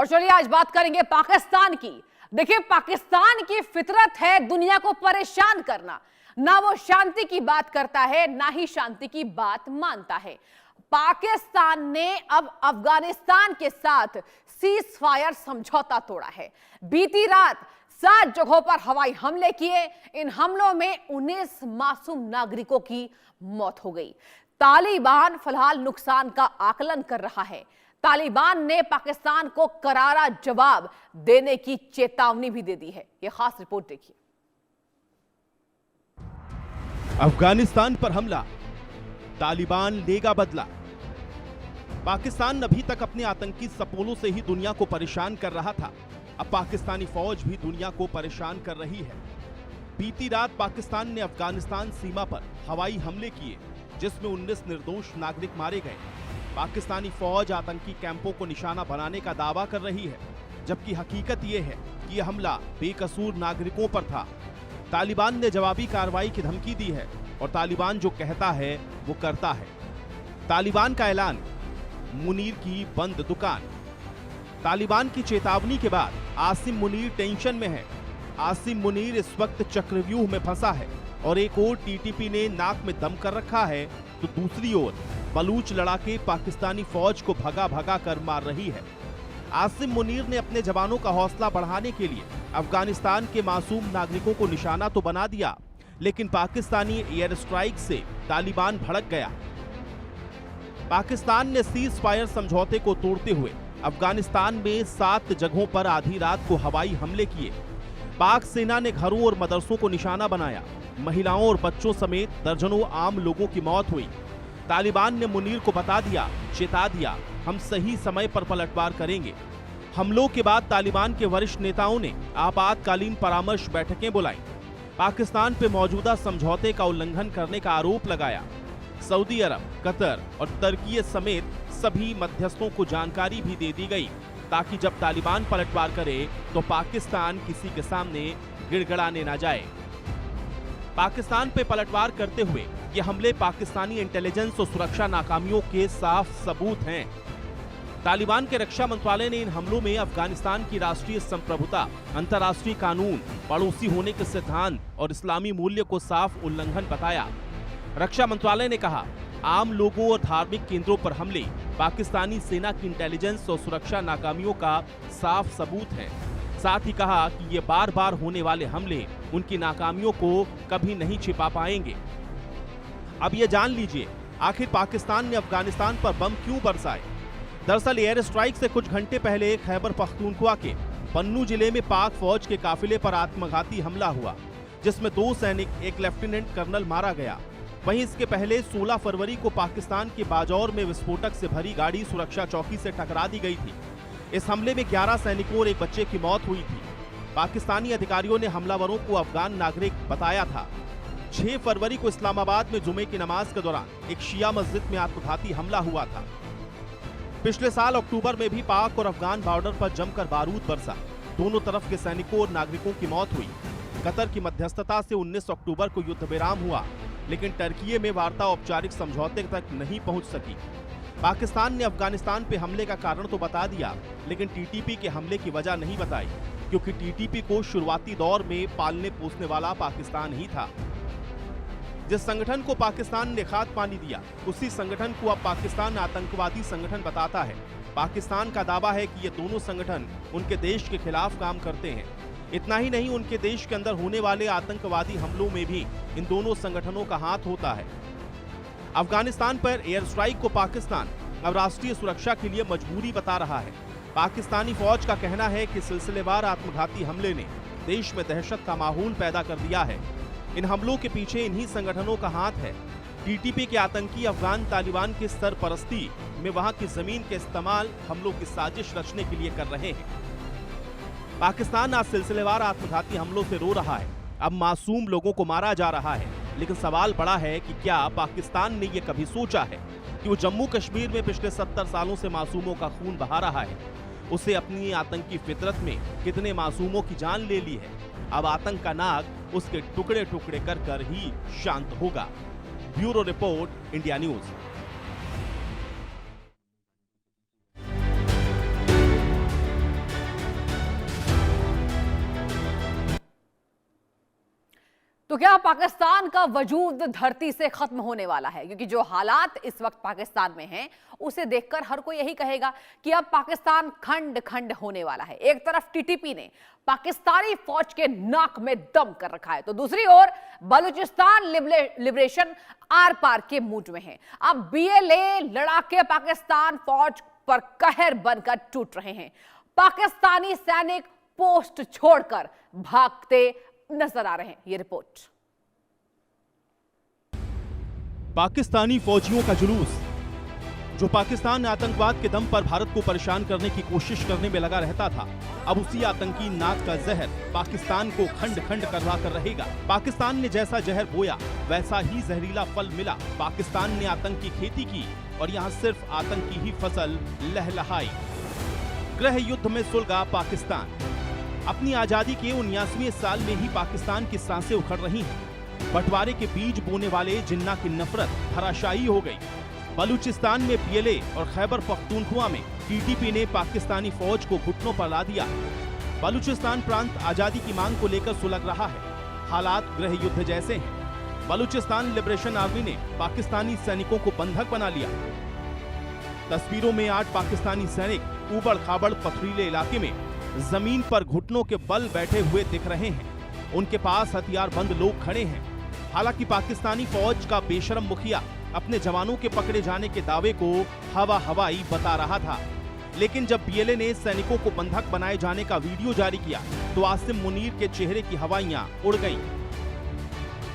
और चलिए आज बात करेंगे पाकिस्तान की। देखिए, पाकिस्तान की फितरत है दुनिया को परेशान करना। ना वो शांति की बात करता है, ना ही शांति की बात मानता है। पाकिस्तान ने अब अफगानिस्तान के साथ सीज फायर समझौता तोड़ा है। बीती रात 7 जगहों पर हवाई हमले किए। इन हमलों में 19 मासूम नागरिकों की मौत हो गई। तालिबान फिलहाल नुकसान का आकलन कर रहा है। तालिबान ने पाकिस्तान को करारा जवाब देने की चेतावनी भी दे दी है। यह खास रिपोर्ट देखिए। अफगानिस्तान पर हमला, तालिबान लेगा बदला। पाकिस्तान अभी तक अपने आतंकी सपोलों से ही दुनिया को परेशान कर रहा था। अब पाकिस्तानी फौज भी दुनिया को परेशान कर रही है। बीती रात पाकिस्तान ने अफगानिस्तान सीमा पर हवाई हमले किए, जिसमें 19 निर्दोष नागरिक मारे गए। पाकिस्तानी फौज आतंकी कैंपों को निशाना बनाने का दावा कर रही है, जबकि हकीकत यह है कि यह हमला बेकसूर नागरिकों पर था। तालिबान ने जवाबी कार्रवाई की धमकी दी है और तालिबान जो कहता है वो करता है। तालिबान का ऐलान, मुनीर की बंद दुकान। तालिबान की चेतावनी के बाद आसिम मुनीर टेंशन में है। आसिम मुनीर इस वक्त चक्रव्यूह में फंसा है और एक ओर टीटीपी ने नाक में दम कर रखा है, तो दूसरी ओर बलूच लड़ाके पाकिस्तानी फौज को भगा भगा कर मार रही है। आसिम मुनीर ने अपने जवानों का हौसला बढ़ाने के लिए अफगानिस्तान के मासूम नागरिकों को निशाना तो बना दिया, लेकिन पाकिस्तानी एयर स्ट्राइक से तालिबान भड़क गया। पाकिस्तान ने सीज फायर समझौते को तोड़ते हुए अफगानिस्तान में 7 जगहों पर आधी रात को हवाई हमले किए। पाक सेना ने घरों और मदरसों को निशाना बनाया। महिलाओं और बच्चों समेत दर्जनों आम लोगों की मौत हुई। तालिबान ने मुनीर को बता दिया, चेता दिया, हम सही समय पर पलटवार करेंगे। हमलों के बाद तालिबान के वरिष्ठ नेताओं ने आपातकालीन परामर्श बैठकें बुलाई। पाकिस्तान पे मौजूदा समझौते का उल्लंघन करने का आरोप लगाया। सऊदी अरब, कतर और तुर्की समेत सभी मध्यस्थों को जानकारी भी दे दी गई, ताकि जब तालिबान पलटवार करे तो पाकिस्तान किसी के सामने गिड़गिड़ाने ना जाए। पाकिस्तान पे पलटवार करते हुए ये हमले पाकिस्तानी इंटेलिजेंस और सुरक्षा नाकामियों के साफ सबूत हैं। तालिबान के रक्षा मंत्रालय ने इन हमलों में अफगानिस्तान की राष्ट्रीय संप्रभुता, अंतर्राष्ट्रीय कानून, पड़ोसी होने के सिद्धांत और इस्लामी मूल्य को साफ उल्लंघन बताया। रक्षा मंत्रालय ने कहा, आम लोगों और धार्मिक केंद्रों पर हमले पाकिस्तानी सेना की इंटेलिजेंस और सुरक्षा नाकामियों का साफ सबूत है। साथ ही कहा कि ये बार बार होने वाले हमले उनकी नाकामियों को कभी नहीं छिपा पाएंगे। अब ये जान लीजिए, आखिर पाकिस्तान ने अफगानिस्तान पर बम क्यों बरसाए। दरअसल एयर स्ट्राइक से कुछ घंटे पहले खैबर पख्तूनख्वा के पन्नू जिले में पाक फौज के काफिले पर आत्मघाती हमला हुआ, जिसमें 2 सैनिक, एक लेफ्टिनेंट कर्नल मारा गया। वहीं इसके पहले 16 फरवरी को पाकिस्तान के बाजौर में विस्फोटक से भरी गाड़ी सुरक्षा चौकी से टकरा दी गई थी। इस हमले में 11 सैनिकों और एक बच्चे की मौत हुई थी। पाकिस्तानी अधिकारियों ने हमलावरों को अफगान नागरिक बताया था। 6 फरवरी को इस्लामाबाद में जुमे की नमाज के दौरान एक शिया मस्जिद में आत्मघाती हमला हुआ था। पिछले साल अक्टूबर में भी पाक और अफगान बॉर्डर पर जमकर बारूद बरसा। दोनों तरफ के सैनिकों और नागरिकों की मौत हुई। कतर की मध्यस्थता से 19 अक्टूबर को युद्ध विराम हुआ, लेकिन तुर्की में वार्ता औपचारिक समझौते तक नहीं पहुंच सकी। पाकिस्तान ने अफगानिस्तान पे हमले का कारण तो बता दिया, लेकिन टीटीपी के हमले की वजह नहीं बताई, क्योंकि टीटीपी को शुरुआती दौर में पालने पोसने वाला पाकिस्तान ही था। जिस संगठन को पाकिस्तान ने खाद पानी दिया, उसी संगठन को अब पाकिस्तान आतंकवादी संगठन बताता है। पाकिस्तान का दावा है कि ये दोनों संगठन उनके देश के खिलाफ काम करते हैं। इतना ही नहीं, उनके देश के अंदर होने वाले आतंकवादी हमलों में भी इन दोनों संगठनों का हाथ होता है। अफगानिस्तान पर एयर स्ट्राइक को पाकिस्तान अब राष्ट्रीय सुरक्षा के लिए मजबूरी बता रहा है। पाकिस्तानी फौज का कहना है कि सिलसिलेवार आत्मघाती हमले ने देश में दहशत का माहौल पैदा कर दिया है। इन हमलों के पीछे इन्हीं संगठनों का हाथ है। टीटीपी के आतंकी अफगान तालिबान की सरपरस्ती में वहां की जमीन के इस्तेमाल हमलों की साजिश रचने के लिए कर रहे हैं। पाकिस्तान आज सिलसिलेवार आत्मघाती हमलों से रो रहा है। अब मासूम लोगों को मारा जा रहा है, लेकिन सवाल बड़ा है कि क्या पाकिस्तान ने यह कभी सोचा है कि वो जम्मू कश्मीर में पिछले 70 सालों से मासूमों का खून बहा रहा है। उसे अपनी आतंकी फितरत में कितने मासूमों की जान ले ली है। अब आतंक का नाग उसके टुकड़े टुकड़े कर कर ही शांत होगा। Bureau report, India news. तो क्या पाकिस्तान का वजूद धरती से खत्म होने वाला है? क्योंकि जो हालात इस वक्त पाकिस्तान में हैं उसे देखकर हर कोई यही कहेगा कि अब पाकिस्तान खंड खंड होने वाला है। एक तरफ टीटीपी ने पाकिस्तानी फौज के नाक में दम कर रखा है, तो दूसरी ओर बलूचिस्तान लिबरेशन आर पार के मूड में है। अब बीएलए लड़ाके पाकिस्तान फौज पर कहर बनकर टूट रहे हैं। पाकिस्तानी सैनिक पोस्ट छोड़कर भागते नजर आ रहे हैं। ये रिपोर्ट। पाकिस्तानी फौजियों का जुलूस, जो पाकिस्तान आतंकवाद के दम पर भारत को परेशान करने की कोशिश करने में लगा रहता था, अब उसी आतंकी नाक का जहर पाकिस्तान को खंड खंड करवा कर रहेगा। पाकिस्तान ने जैसा जहर बोया वैसा ही जहरीला फल मिला। पाकिस्तान ने आतंक की खेती की और यहाँ सिर्फ आतंक की ही फसल लहलहाई। गृह युद्ध में सुलगा पाकिस्तान। अपनी आजादी के 79वें साल में ही पाकिस्तान की सांसें उखड़ रही हैं। बंटवारे के बीज बोने वाले जिन्ना की नफरत धराशायी हो गई। बलूचिस्तान में बीएलए और खैबर पख्तूनख्वा में टीटीपी ने पाकिस्तानी फौज को घुटनों पर ला दिया। बलूचिस्तान प्रांत आजादी की मांग को लेकर सुलग रहा है। हालात गृह युद्ध जैसे हैं। बलूचिस्तान लिबरेशन आर्मी ने पाकिस्तानी सैनिकों को बंधक बना लिया। तस्वीरों में 8 पाकिस्तानी सैनिक ऊबड़ खाबड़ पथरीले इलाके में जमीन पर घुटनों के बल बैठे हुए दिख रहे हैं। उनके पास हथियारबंद लोग खड़े हैं। हालांकि पाकिस्तानी फौज का बेशरम मुखिया अपने जवानों के पकड़े जाने के दावे को हवाई बता रहा था, लेकिन जब बीएलए ने सैनिकों को बंधक बनाए जाने का वीडियो जारी किया तो आसिम मुनीर के चेहरे की हवाइयां उड़ गईं।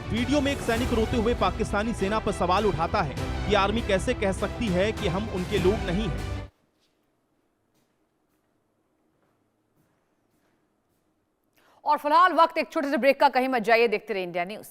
वीडियो में एक सैनिक रोते हुए पाकिस्तानी सेना पर सवाल उठाता है कि आर्मी कैसे कह सकती है कि हम उनके लोग नहीं हैं। और फिलहाल वक्त एक छोटे से ब्रेक का, कहीं मत जाइए, देखते रहिए इंडिया न्यूज।